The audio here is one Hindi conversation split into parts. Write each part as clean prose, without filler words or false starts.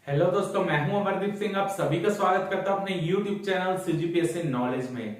हेलो दोस्तों, मैं हूं अमरदीप सिंह। आप सभी का स्वागत करता हूं अपने YouTube चैनल CGPSC नॉलेज में।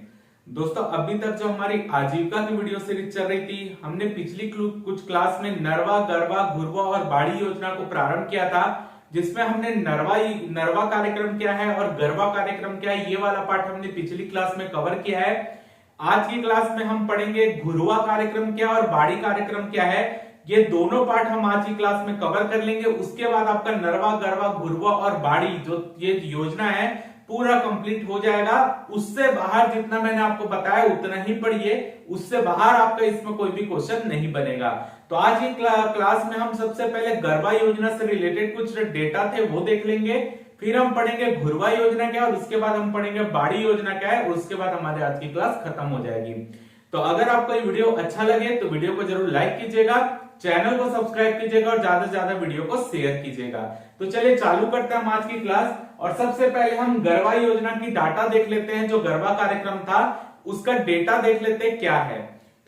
दोस्तों, अभी तक जो हमारी आजीविका की वीडियो सीरीज चल रही थी, हमने पिछली कुछ क्लास में नरवा, गरवा, घुरवा और बाड़ी योजना को प्रारंभ किया था, जिसमें हमने नरवा कार्यक्रम क्या है और गरवा कार्यक्रम क्या है, ये वाला पार्ट हमने पिछली क्लास में कवर किया है। आज की क्लास में हम पढ़ेंगे घुरवा कार्यक्रम क्या और बाड़ी कार्यक्रम क्या है। ये दोनों पार्ट हम आज की क्लास में कवर कर लेंगे। उसके बाद आपका नरवा, गरवा, घुरवा और बाड़ी जो ये योजना है पूरा कंप्लीट हो जाएगा। उससे बाहर जितना मैंने आपको बताया उतना ही पढ़िए, उससे बाहर आपका इसमें कोई भी क्वेश्चन नहीं बनेगा। तो आज की क्लास में हम सबसे पहले गरवा योजना से रिलेटेड कुछ डेटा थे वो देख लेंगे, फिर हम पढ़ेंगे घुरवा योजना क्या है और उसके बाद हम पढ़ेंगे बाड़ी योजना क्या है, और उसके बाद हमारी आज की क्लास खत्म हो जाएगी। तो अगर आपको ये वीडियो अच्छा लगे तो वीडियो को जरूर लाइक कीजिएगा, चैनल को सब्सक्राइब कीजिएगा और ज्यादा से ज्यादा वीडियो को शेयर कीजिएगा। तो चलिए चालू करते हैं हम आज की क्लास। और सबसे पहले हम गरवा योजना की डाटा देख लेते हैं। जो गरवा कार्यक्रम था उसका डेटा देख लेते हैं क्या है।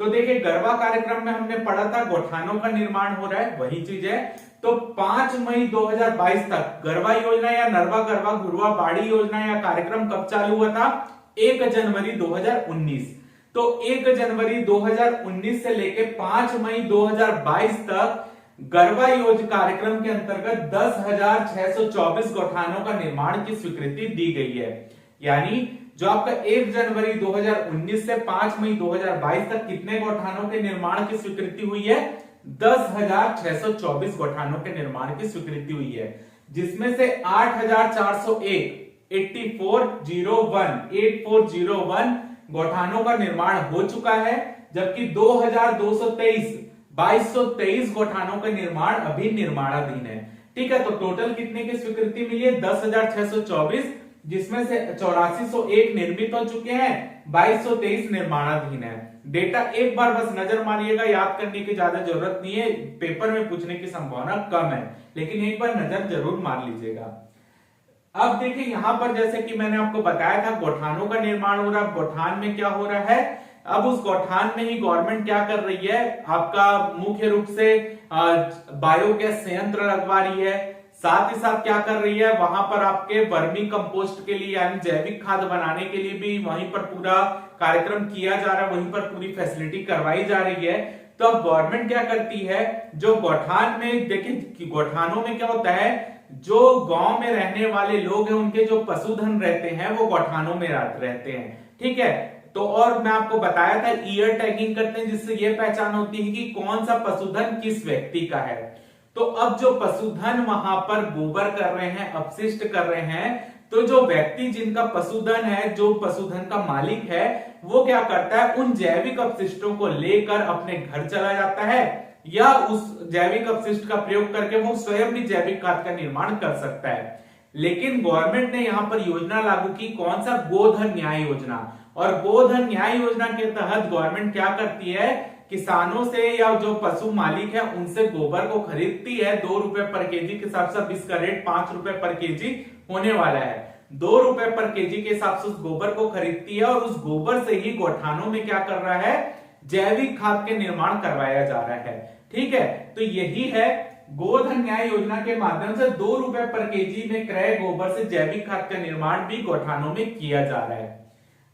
तो देखिए, गरवा कार्यक्रम में हमने पढ़ा था गौठानों का निर्माण हो रहा है, वही चीज है। तो 5 मई 2022 तक गरवा योजना या नरवा, गरवा, घुरवा, बाड़ी योजना या कार्यक्रम कब चालू हुआ था? 1 जनवरी 2019। तो 1 जनवरी 2019 से लेके 5 मई 2022 तक गरवा योजना कार्यक्रम के अंतर्गत 10,624 गौठानों का निर्माण की स्वीकृति दी गई है। यानी जो आपका 1 जनवरी 2019 से 5 मई 2022 तक कितने गौठानों के निर्माण की स्वीकृति हुई है? 10,624 गौठानों के निर्माण की स्वीकृति हुई है, जिसमें से 8401 गौठानों का निर्माण हो चुका है, जबकि 2223 गौठानों का निर्माण अभी निर्माणाधीन है। ठीक है, तो टोटल कितने की स्वीकृति मिली है? 10,624, जिसमें से 8401 निर्मित हो चुके हैं, 2223 निर्माणाधीन है। डेटा एक बार बस नजर मारिएगा, याद करने की ज्यादा जरूरत नहीं है, पेपर में पूछने की संभावना कम है, लेकिन एक बार नजर जरूर मार लीजिएगा। अब देखिए, यहां पर जैसे कि मैंने आपको बताया था गौठानों का निर्माण हो रहा है। गौठान में क्या हो रहा है? अब उस गौठान में ही गवर्नमेंट क्या कर रही है? आपका मुख्य रूप से बायोगैस संयंत्र लगवा रही है। साथ ही साथ क्या कर रही है? वहां पर आपके वर्मी कंपोस्ट के लिए यानी जैविक खाद बनाने के लिए भी वहीं पर पूरा कार्यक्रम किया जा रहा है, वहीं पर पूरी फैसिलिटी करवाई जा रही है। तो अब गवर्नमेंट क्या करती है? जो गौठान में, देखिए गौठानों में क्या होता है, जो गांव में रहने वाले लोग हैं उनके जो पशुधन रहते हैं वो गौठानों में रहते हैं। ठीक है, तो और मैं आपको बताया था ईयर टैगिंग करते हैं, जिससे ये पहचान होती है कि कौन सा पशुधन किस व्यक्ति का है। तो अब जो पशुधन वहां पर गोबर कर रहे हैं, अपशिष्ट कर रहे हैं, तो जो व्यक्ति जिनका पशुधन है, जो पशुधन का मालिक है, वो क्या करता है? उन जैविक अपशिष्टों को लेकर अपने घर चला जाता है, या उस जैविक अपशिष्ट का प्रयोग करके वो स्वयं भी जैविक खाद का निर्माण कर सकता है। लेकिन गवर्नमेंट ने यहां पर योजना लागू की, कौन सा? गोधन न्याय योजना। और गोधन न्याय योजना के तहत गवर्नमेंट क्या करती है? किसानों से या जो पशु मालिक है उनसे गोबर को खरीदती है। 2 रुपए पर केजी के हिसाब से, अब इसका रेट 5 रुपए पर केजी होने वाला है। 2 रुपए पर केजी के हिसाब से उस गोबर को खरीदती है, और उस गोबर से ही गौठानों में क्या कर रहा है? जैविक खाद के निर्माण करवाया जा रहा है। ठीक है, तो यही है गोधन न्याय योजना के माध्यम से 2 रुपए पर केजी में क्रय गोबर से जैविक खाद का निर्माण भी गौठानों में किया जा रहा है।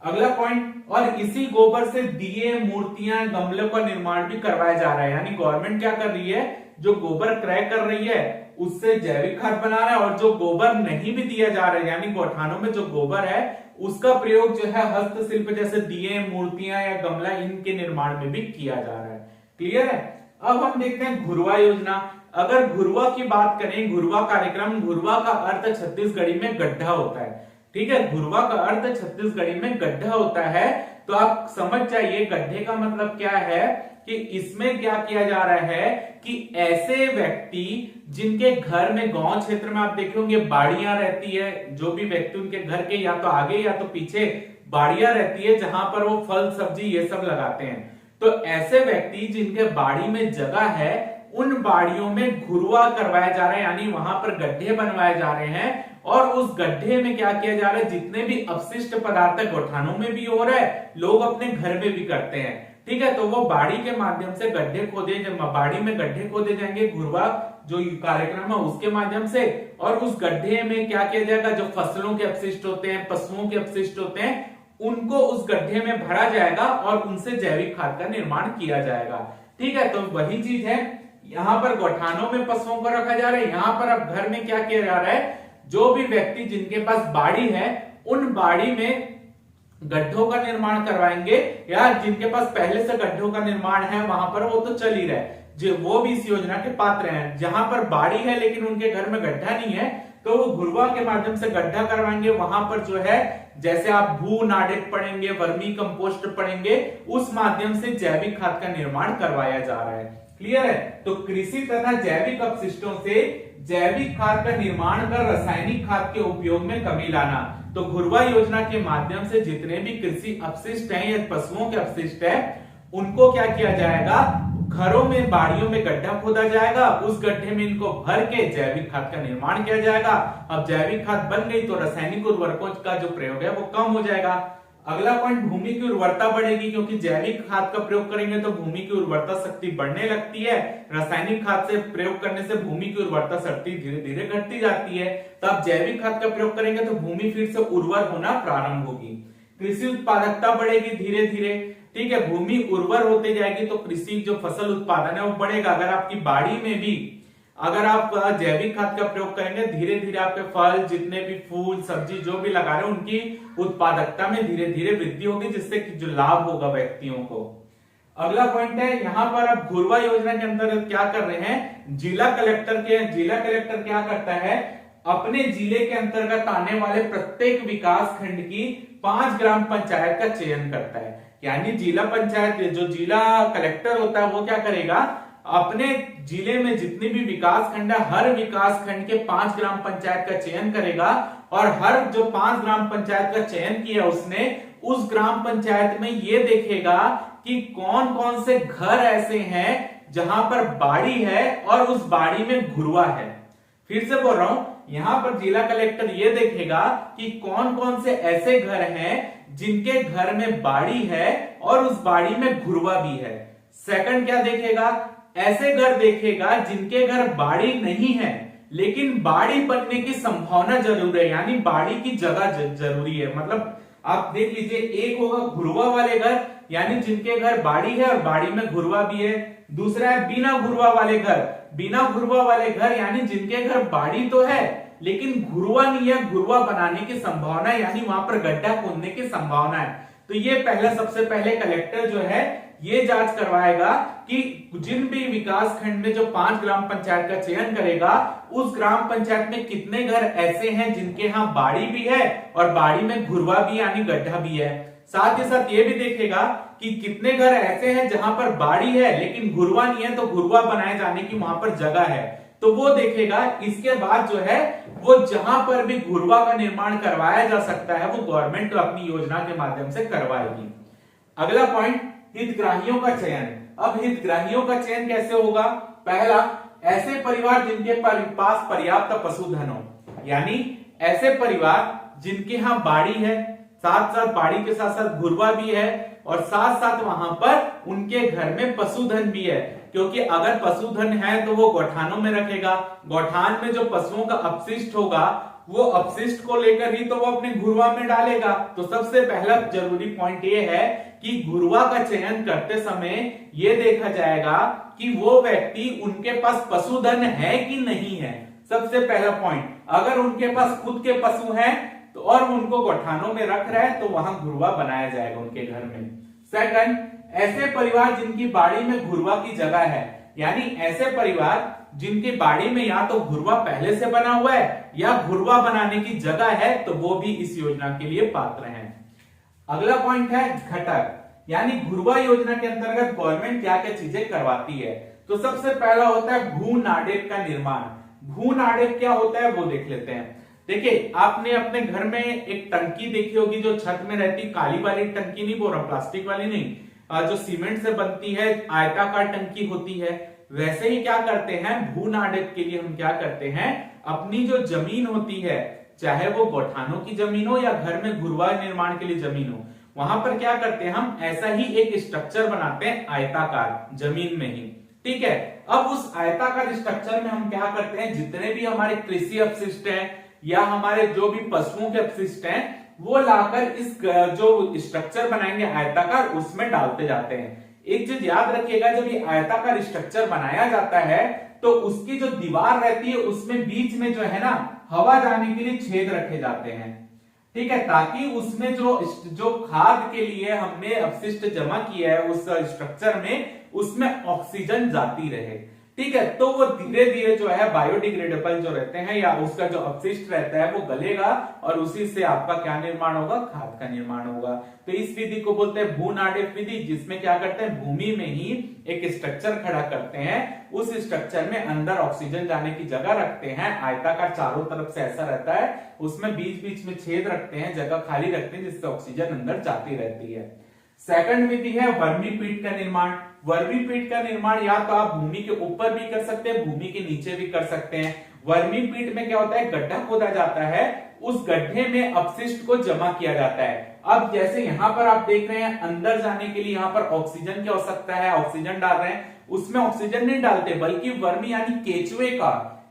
अगला पॉइंट, और इसी गोबर से दिए, मूर्तियां, गमलों का निर्माण भी करवाया जा रहा है। यानी गवर्नमेंट क्या कर रही है? जो गोबर क्रय कर रही है उससे जैविक खाद बना रहा है, और जो गोबर नहीं भी दिया जा रहा है, यानी गौठानों में जो गोबर है उसका प्रयोग जो है हस्तशिल्प जैसे दिए, मूर्तियां या गमला, इनके निर्माण में भी किया जा रहा है। क्लियर है? अब हम देखते हैं घुरवा योजना। अगर घुरवा की बात करें, घुरवा कार्यक्रम, घुरवा का अर्थ छत्तीसगढ़ी में गड्ढा होता है। ठीक है, घुरवा का अर्थ छत्तीसगढ़ी में गड्ढा होता है। तो आप समझ जाइए गड्ढे का मतलब क्या है, कि इसमें क्या किया जा रहा है कि ऐसे व्यक्ति जिनके घर में, गांव क्षेत्र में आप देखे होंगे बाड़ियां रहती है, जो भी व्यक्ति उनके घर के या तो आगे या तो पीछे बाड़ियां रहती है जहां पर वो फल सब्जी ये सब लगाते हैं। तो ऐसे व्यक्ति जिनके बाड़ी में जगह है, उन बाड़ियों में घुरवा करवाया जा रहा है, यानी वहां पर गड्ढे बनवाए जा रहे हैं, और उस गड्ढे में क्या किया जा रहा है? जितने भी अपशिष्ट पदार्थ है गौठानों में भी हो रहा है, लोग अपने घर में भी करते हैं। ठीक है, तो वो बाड़ी के माध्यम से गड्ढे खोदे, जब बाड़ी में गड्ढे खोदे जाएंगे, घुरवा जो कार्यक्रम है उसके माध्यम से, और उस गड्ढे में क्या किया जाएगा, जो फसलों के अपशिष्ट होते हैं, पशुओं के अपशिष्ट होते हैं, उनको उस गड्ढे में भरा जाएगा और उनसे जैविक खाद का निर्माण किया जाएगा। ठीक है, तो वही चीज है, यहाँ पर गौठानों में पशुओं को रखा जा रहा है, यहाँ पर अब घर में क्या किया जा रहा है, जो भी व्यक्ति जिनके पास बाड़ी है उन बाड़ी में गड्ढों का निर्माण करवाएंगे, या जिनके पास पहले से गड्ढों का निर्माण है वहां पर वो तो चल ही रहा है, जो वो भी इस योजना के पात्र हैं। जहां पर बाड़ी है लेकिन उनके घर में गड्ढा नहीं है तो वो घुरवा के माध्यम से गड्ढा करवाएंगे, वहां पर जो है जैसे आप भू नाडेप पढ़ेंगे, वर्मी कंपोस्ट पढ़ेंगे, उस माध्यम से जैविक खाद का निर्माण करवाया जा रहा है। क्लियर है, तो कृषि तथा जैविक अपशिष्टों से जैविक खाद का निर्माण कर रासायनिक खाद के उपयोग में कमी लाना। तो घुरवा योजना के माध्यम से जितने भी कृषि अपशिष्ट हैं या पशुओं के अपशिष्ट है उनको क्या किया जाएगा, घरों में बाड़ियों में गड्ढा खोदा जाएगा, उस गड्ढे में इनको भर के जैविक खाद का निर्माण किया जाएगा। अब जैविक खाद बन गई तो रासायनिक उर्वरकों का जो प्रयोग है वो कम हो जाएगा। अगला पॉइंट, भूमि की उर्वरता बढ़ेगी, क्योंकि जैविक खाद का प्रयोग करेंगे तो भूमि की उर्वरता शक्ति बढ़ने लगती है, रासायनिक खाद से प्रयोग करने से भूमि की उर्वरता शक्ति धीरे धीरे घटती जाती है। तो अब जैविक खाद का प्रयोग करेंगे तो भूमि फिर से उर्वर होना प्रारंभ होगी, कृषि उत्पादकता बढ़ेगी धीरे धीरे। ठीक है, भूमि उर्वर होते जाएगी तो कृषि जो फसल उत्पादन है वो बढ़ेगा। अगर आपकी बाड़ी में भी अगर आप जैविक खाद का प्रयोग करेंगे, धीरे धीरे आपके फल, जितने भी फूल सब्जी जो भी लगा रहे हैं उनकी उत्पादकता में धीरे धीरे वृद्धि होगी, जिससे जो लाभ होगा व्यक्तियों को। अगला पॉइंट है, यहाँ पर आप घुरवा योजना के अंतर्गत क्या कर रहे हैं, जिला कलेक्टर क्या करता है, अपने जिले के अंतर्गत आने वाले प्रत्येक विकास खंड की 5 ग्राम पंचायत का चयन करता है। यानी जिला पंचायत, जो जिला कलेक्टर होता है वो क्या करेगा, अपने जिले में जितने भी विकास खंड है हर विकास खंड के 5 ग्राम पंचायत का चयन करेगा, और हर जो 5 ग्राम पंचायत का चयन किया उसने, उस ग्राम पंचायत में ये देखेगा कि कौन कौन से घर ऐसे हैं जहां पर बाड़ी है और उस बाड़ी में घुरवा है। फिर से बोल रहा हूं, यहां पर जिला कलेक्टर ये देखेगा कि कौन कौन से ऐसे घर हैं जिनके घर में बाड़ी है और उस बाड़ी में घुरवा भी है। सेकंड क्या देखेगा, ऐसे घर देखेगा जिनके घर बाड़ी नहीं है लेकिन बाड़ी बनने की संभावना जरूर है, यानी बाड़ी की जगह जरूरी है। मतलब आप देख लीजिए, एक होगा घुरवा वाले घर, यानी जिनके घर बाड़ी है और बाड़ी में घुरवा भी है। दूसरा है बिना घुरवा वाले घर, बिना घुरवा वाले घर यानी जिनके घर बाड़ी तो है लेकिन घुरवा नहीं है, घुरवा बनाने की संभावना है, यानी वहां पर गड्ढा खोदने की संभावना है। तो ये पहला, सबसे पहले कलेक्टर जो है ये जांच करवाएगा कि जिन भी विकास खंड में जो 5 ग्राम पंचायत का चयन करेगा, उस ग्राम पंचायत में कितने घर ऐसे हैं जिनके यहाँ बाड़ी भी है और बाड़ी में घुरवा भी यानी गड्ढा भी है। साथ ही साथ ये भी देखेगा कि कितने घर ऐसे हैं जहां पर बाड़ी है लेकिन घुरवा नहीं है, तो घुरवा बनाए जाने की वहां पर जगह है, तो वो देखेगा। इसके बाद जो है वो जहां पर भी घुरवा का निर्माण करवाया जा सकता है वो गवर्नमेंट अपनी योजना के माध्यम से करवाएगी। अगला पॉइंट, हितग्राहियों का चयन। अब हितग्राहियों का चयन कैसे होगा, पहला, ऐसे परिवार जिनके पास पर्याप्त पशुधन हो, यानी ऐसे परिवार जिनके यहाँ बाड़ी है, साथ साथ बाड़ी के साथ साथ घुरवा भी है और साथ साथ वहां पर उनके घर में पशुधन भी है, क्योंकि अगर पशुधन है तो वो गौठानों में रखेगा, गौठान में जो पशुओं का अपशिष्ट होगा वो अपशिष्ट को लेकर ही तो वो अपने घुरवा में डालेगा। तो सबसे पहला जरूरी पॉइंट ये है कि घुरवा का चयन करते समय ये देखा जाएगा कि वो व्यक्ति उनके पास पशुधन है कि नहीं है। सबसे पहला पॉइंट, अगर उनके पास खुद के पशु हैं तो और उनको गौठानों में रख रहा है तो वहां घुरवा बनाया जाएगा उनके घर में। सेकंड, ऐसे परिवार जिनकी बाड़ी में घुरवा की जगह है, यानी ऐसे परिवार जिनकी बाड़ी में या तो घुरवा पहले से बना हुआ है या घुरवा बनाने की जगह है, तो वो भी इस योजना के लिए पात्र हैं। अगला पॉइंट है घटक, यानी घुरवा योजना के अंतर्गत गवर्नमेंट क्या क्या चीजें करवाती है। तो सबसे पहला होता है भू नाडेप का निर्माण। भू नाडेप क्या होता है वो देख लेते हैं। देखिए, आपने अपने घर में एक टंकी देखी होगी जो छत में रहती, काली वाली टंकी नहीं बोल रहा, प्लास्टिक वाली नहीं, जो सीमेंट से बनती है, आयताकार टंकी होती है। वैसे ही क्या करते हैं, भू नाडेप के लिए हम क्या करते हैं, अपनी जो जमीन होती है, चाहे वो गौठानों की जमीन हो या घर में घुरवा निर्माण के लिए जमीन हो, वहां पर क्या करते हैं हम ऐसा ही एक स्ट्रक्चर बनाते हैं आयताकार जमीन में ही। ठीक है, अब उस आयताकार स्ट्रक्चर में हम क्या करते हैं, जितने भी हमारे कृषि अपशिष्ट हैं या हमारे जो भी पशुओं के अपशिष्ट हैं वो लाकर इस जो स्ट्रक्चर बनाएंगे आयताकार उसमें डालते जाते हैं। एक चीज याद रखिएगा, जब ये आयताकार स्ट्रक्चर बनाया जाता है तो उसकी जो दीवार रहती है उसमें बीच में जो है ना हवा जाने के लिए छेद रखे जाते हैं, ठीक है, ताकि उसमें जो खाद के लिए हमने अपशिष्ट जमा किया है उस स्ट्रक्चर में उसमें ऑक्सीजन जाती रहे, ठीक है। तो वो धीरे धीरे जो है बायोडिग्रेडेबल जो रहते हैं या उसका जो अपशिष्ट रहता है वो गलेगा और उसी से आपका क्या निर्माण होगा, खाद का निर्माण होगा। तो इस विधि को बोलते हैं भूनाडेफ विधि, जिसमें क्या करते हैं भूमि में ही एक स्ट्रक्चर खड़ा करते हैं, उस स्ट्रक्चर में अंदर ऑक्सीजन जाने की जगह रखते हैं, आयताकार चारों तरफ से ऐसा रहता है, उसमें बीच बीच में छेद रखते हैं, जगह खाली रखते हैं जिससे ऑक्सीजन अंदर जाती रहती है। सेकंड विधि है वर्मी पीट का निर्माण। वर्मी पीट का निर्माण या तो आप भूमि के ऊपर भी कर सकते हैं, भूमि के नीचे भी कर सकते हैं। वर्मी पीट में क्या होता है, गड्ढा खोदा जाता है, उस गड्ढे में अपशिष्ट को जमा किया जाता है। अब जैसे यहाँ पर आप देख रहे हैं अंदर जाने के लिए यहाँ पर ऑक्सीजन की आवश्यकता है, ऑक्सीजन डाल रहे हैं, उसमें ऑक्सीजन नहीं डालते बल्कि वर्मी यानी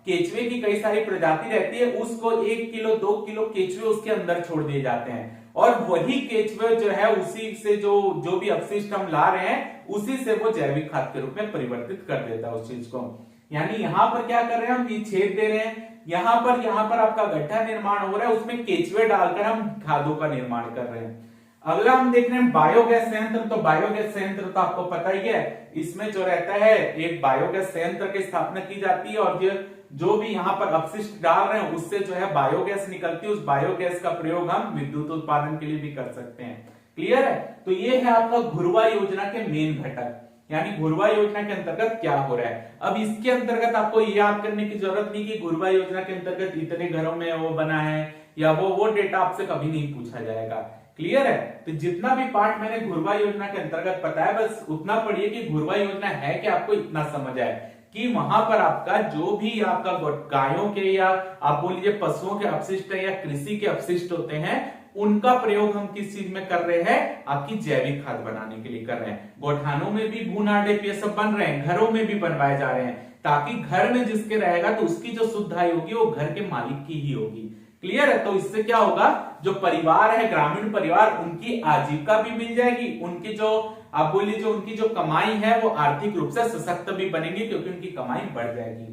केचुए की कई सारी प्रजाति रहती है, उसको 1 किलो 2 किलो केचुए उसके अंदर छोड़ दिए जाते हैं और वही केचुए जो है उसी से जो भी अपशिष्ट हम ला रहे हैं उसी से वो जैविक खाद के रूप में परिवर्तित कर देता है उस चीज को। यानी यहाँ पर क्या कर रहे हैं हम, ये छेद दे रहे हैं, यहाँ पर आपका गड्ढा निर्माण हो रहा है, उसमें केचुए डालकर हम खादों का निर्माण कर रहे हैं। अगला हम देख रहे हैं बायोगैस संयंत्र। तो बायोगैस संयंत्र तो आपको पता ही है, इसमें जो रहता है एक बायोगैस संयंत्र की स्थापना की जाती है और जो भी यहाँ पर अपशिष्ट डाल रहे हैं उससे जो है बायोगैस निकलती है, उस बायोगैस का प्रयोग हम विद्युत उत्पादन के लिए भी कर सकते हैं। क्लियर है। तो ये है आपका घुरवा योजना के मेन घटक, यानी घुरवा योजना के अंतर्गत क्या हो रहा है। अब इसके अंतर्गत आपको ये याद करने की जरूरत नहीं कि घुरवा योजना के अंतर्गत इतने घरों में वो बना है या वो डेटा आपसे कभी नहीं पूछा जाएगा। क्लियर है। तो जितना भी पार्ट मैंने घुरवा योजना के अंतर्गत बताया बस उतना पढ़िए कि घुरवा योजना है कि आपको इतना समझ आए कि वहां पर आपका जो भी आपका गायों के या आप बोल लीजिए पशुओं के अपशिष्ट या कृषि के अपशिष्ट होते हैं उनका प्रयोग हम किस चीज में कर रहे हैं, आपकी जैविक खाद बनाने के लिए कर रहे हैं। गोठानों में भी भूनाडेफ ये सब बन रहे हैं, घरों में भी बनवाए जा रहे हैं, ताकि घर में जिसके रहेगा तो उसकी जो शुद्ध आय होगी वो घर के मालिक की ही होगी। क्लियर है। तो इससे क्या होगा, जो परिवार है ग्रामीण परिवार उनकी आजीविका भी मिल जाएगी, उनकी जो आप बोलिए जो उनकी जो कमाई है वो आर्थिक रूप से सशक्त भी बनेगी क्योंकि उनकी कमाई बढ़ जाएगी।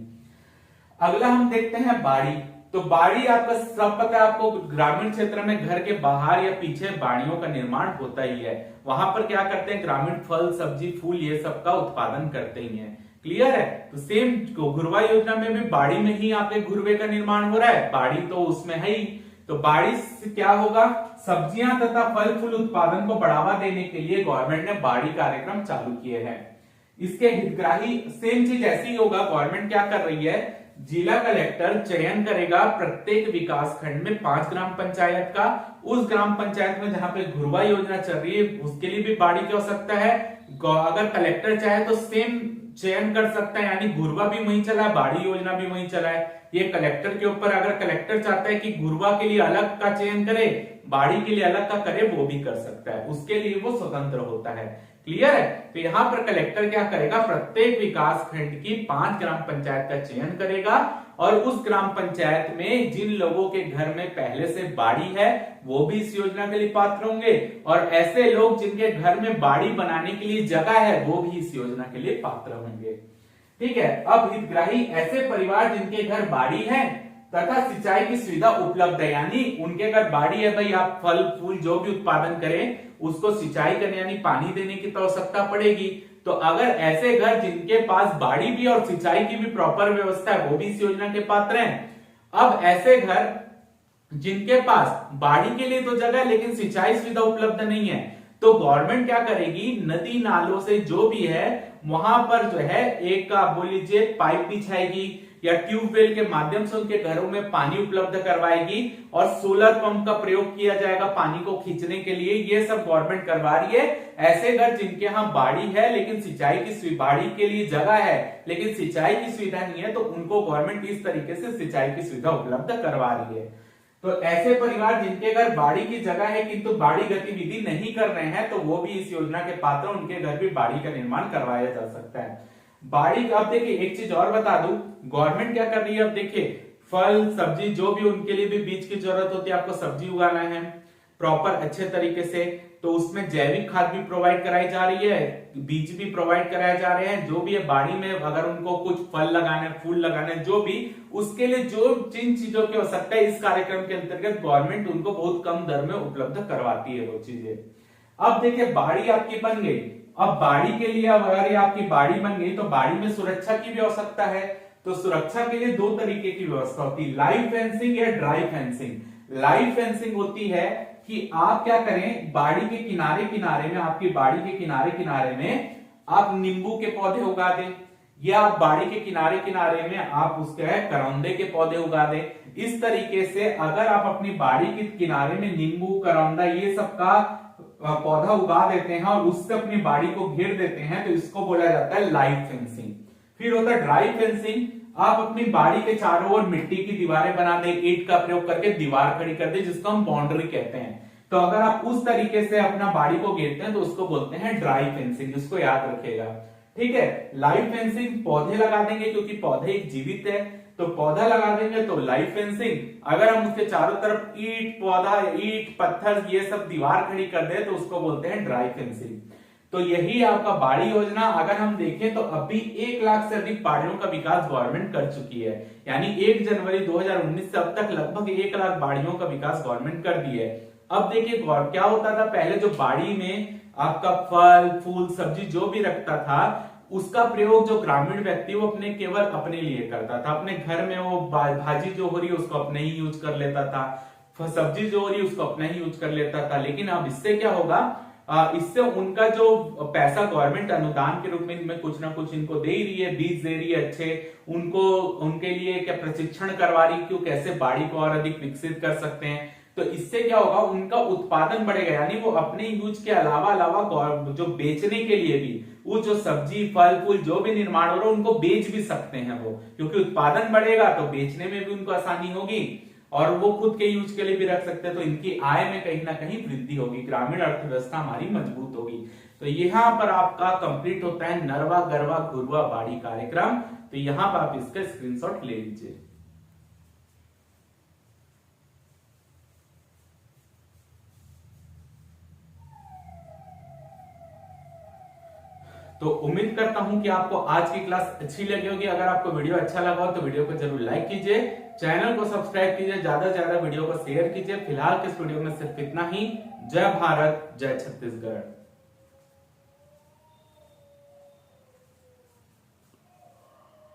अगला हम देखते हैं बाड़ी। तो बाड़ी आपका सब पता है आपको, ग्रामीण क्षेत्र में घर के बाहर या पीछे बाड़ियों का निर्माण होता ही है। वहां पर क्या करते हैं, ग्रामीण फल सब्जी फूल ये सब का उत्पादन करते ही हैं। क्लियर है। तो सेम घुरवा योजना में भी बाड़ी में ही आपके घुरवे का निर्माण हो रहा है, बाड़ी तो उसमें है ही। तो बाड़ी से क्या होगा, सब्जियां तथा फल फूल उत्पादन को बढ़ावा देने के लिए गवर्नमेंट ने बाड़ी कार्यक्रम चालू किए हैं। इसके हितग्राही सेम चीज ऐसी ही होगा, गवर्नमेंट क्या कर रही है, जिला कलेक्टर चयन करेगा प्रत्येक विकास खंड में 5 ग्राम पंचायत का, उस ग्राम पंचायत में जहां पे घुरवा योजना चल रही है उसके लिए भी बाड़ी की आवश्यकता है। अगर कलेक्टर चाहे तो सेम चयन कर सकता है, यानी घुरवा भी वहीं चला है बाड़ी योजना भी वहीं चला है। ये कलेक्टर के ऊपर, अगर कलेक्टर चाहता है कि घुरवा के लिए अलग का चयन करे बाड़ी के लिए अलग का करे वो भी कर सकता है, उसके लिए वो स्वतंत्र होता है। क्लियर है। तो यहां पर कलेक्टर क्या करेगा, प्रत्येक विकास खंड की 5 ग्राम पंचायत का चयन करेगा और उस ग्राम पंचायत में जिन लोगों के घर में पहले से बाड़ी है वो भी इस योजना के लिए पात्र होंगे और ऐसे लोग जिनके घर में बाड़ी बनाने के लिए जगह है वो भी इस योजना के लिए पात्र होंगे। ठीक है। अब हितग्राही ऐसे परिवार जिनके घर बाड़ी है तथा सिंचाई की सुविधा उपलब्ध है, यानी उनके घर बाड़ी है, भाई आप फल फूल जो भी उत्पादन करें उसको सिंचाई करने यानी पानी देने की तो आवश्यकता पड़ेगी। तो अगर ऐसे घर जिनके पास बाड़ी भी और सिंचाई की भी प्रॉपर व्यवस्था है वो भी इस योजना के पात्र हैं। अब ऐसे घर जिनके पास बाड़ी के लिए तो जगह है लेकिन सिंचाई सुविधा उपलब्ध नहीं है, तो गवर्नमेंट क्या करेगी, नदी नालों से जो भी है वहां पर जो है एक आप बोल लीजिए पाइप बिछाएगी या ट्यूबवेल के माध्यम से उनके घरों में पानी उपलब्ध करवाएगी और सोलर पंप का प्रयोग किया जाएगा पानी को खींचने के लिए। ये सब गवर्नमेंट करवा रही है। ऐसे घर जिनके यहाँ बाड़ी है लेकिन सिंचाई की बाड़ी के लिए जगह है लेकिन सिंचाई की सुविधा नहीं है, तो उनको गवर्नमेंट इस तरीके से सिंचाई की सुविधा उपलब्ध करवा रही है। तो ऐसे परिवार जिनके घर बाड़ी की जगह है किंतु बाड़ी गतिविधि नहीं कर रहे हैं तो वो भी इस योजना के पात्र, उनके घर भी बाड़ी का निर्माण करवाया जा सकता है। बाड़ी का, अब देखिए एक चीज और बता दूं, गवर्नमेंट क्या कर रही है, अब देखिए फल सब्जी जो भी, उनके लिए भी बीज की जरूरत होती है, आपको सब्जी उगाना है प्रॉपर अच्छे तरीके से, तो उसमें जैविक खाद भी प्रोवाइड कराई जा रही है, बीज भी प्रोवाइड कराए जा रहे हैं, जो भी है बाड़ी में अगर उनको कुछ फल लगाने, फूल लगाने, जो भी उसके लिए जो जिन चीजों की आवश्यकता है, इस कार्यक्रम के अंतर्गत गवर्नमेंट उनको बहुत कम दर में उपलब्ध करवाती है वो चीजें। अब देखिए बाड़ी आपकी बन गई, अब बाड़ी के लिए अगर आपकी बाड़ी बन गई तो बाड़ी में सुरक्षा की भी आवश्यकता है, तो सुरक्षा के लिए दो तरीके की व्यवस्था होती है, लाइव फेंसिंग या ड्राई फेंसिंग। लाइव फेंसिंग होती है कि आप क्या करें, बाड़ी के किनारे किनारे में, आपकी बाड़ी के किनारे किनारे में आप नींबू के पौधे उगा दें, या आप बाड़ी के किनारे किनारे में आप उसके करौंदे के पौधे उगा दें। इस तरीके से अगर आप अपनी बाड़ी के किनारे में नींबू, करौंदा ये सब का पौधा उगा देते हैं और उससे अपनी बाड़ी को घेर देते हैं, तो इसको बोला जाता है लाइव फेंसिंग। फिर होता है ड्राई फेंसिंग, आप अपनी बाड़ी के चारों ओर मिट्टी की दीवारें बना दें, ईंट का प्रयोग करके दीवार खड़ी कर दें, जिसको हम बाउंड्री कहते हैं। तो अगर आप उस तरीके से अपना बाड़ी को घेरते हैं तो उसको बोलते हैं ड्राई फेंसिंग, इसको याद रखिएगा, ठीक है। लाइव फेंसिंग पौधे लगा देंगे, क्योंकि पौधे एक जीवित है, तो पौधा लगा देंगे तो लाइव फेंसिंग। अगर हम उसके चारों तरफ ईंट, पौधा, ईंट, पत्थर ये सब दीवार खड़ी कर दे तो उसको बोलते हैं ड्राई फेंसिंग। तो यही आपका बाड़ी योजना। अगर हम देखें तो अभी 1 लाख से अधिक बाड़ियों का विकास गवर्नमेंट कर चुकी है, यानी 1 जनवरी 2019 से अब तक लगभग 1 लाख बाड़ियों का विकास गवर्नमेंट कर दी है। अब देखिए क्या होता था, पहले जो बाड़ी में आपका फल, फूल, सब्जी जो भी रखता था, उसका प्रयोग जो ग्रामीण व्यक्ति वो अपने केवल अपने लिए करता था, अपने घर में वो भाजी जो हो रही है उसको अपने ही यूज कर लेता था, सब्जी जो हो रही है उसको अपना ही यूज कर लेता था। लेकिन अब इससे क्या होगा, इससे उनका जो पैसा गवर्नमेंट अनुदान के रूप में इनमें कुछ ना कुछ इनको दे ही रही है, बीज दे रही है अच्छे, उनको उनके लिए क्या प्रशिक्षण करवा रही क्यों, कैसे बाड़ी को और अधिक विकसित कर सकते हैं। तो इससे क्या होगा, उनका उत्पादन बढ़ेगा, यानी वो अपने यूज के अलावा जो बेचने के लिए भी वो जो सब्जी, फल, फूल जो भी निर्माण हो रहा है उनको बेच भी सकते हैं वो, क्योंकि उत्पादन बढ़ेगा तो बेचने में भी उनको आसानी होगी और वो खुद के यूज के लिए भी रख सकते हैं, तो इनकी आय में कहीं ना कहीं वृद्धि होगी, ग्रामीण अर्थव्यवस्था हमारी मजबूत होगी। तो यहाँ पर आपका कंप्लीट होता है नरवा गरवा घुरवा बाड़ी कार्यक्रम। तो यहाँ पर आप इसका स्क्रीनशॉट ले लीजिए। तो उम्मीद करता हूं कि आपको आज की क्लास अच्छी लगी होगी। अगर आपको वीडियो अच्छा लगा हो तो वीडियो को जरूर लाइक कीजिए, चैनल को सब्सक्राइब कीजिए, ज्यादा से ज्यादा वीडियो को शेयर कीजिए। फिलहाल के इस वीडियो में सिर्फ इतना ही। जय भारत, जय छत्तीसगढ़।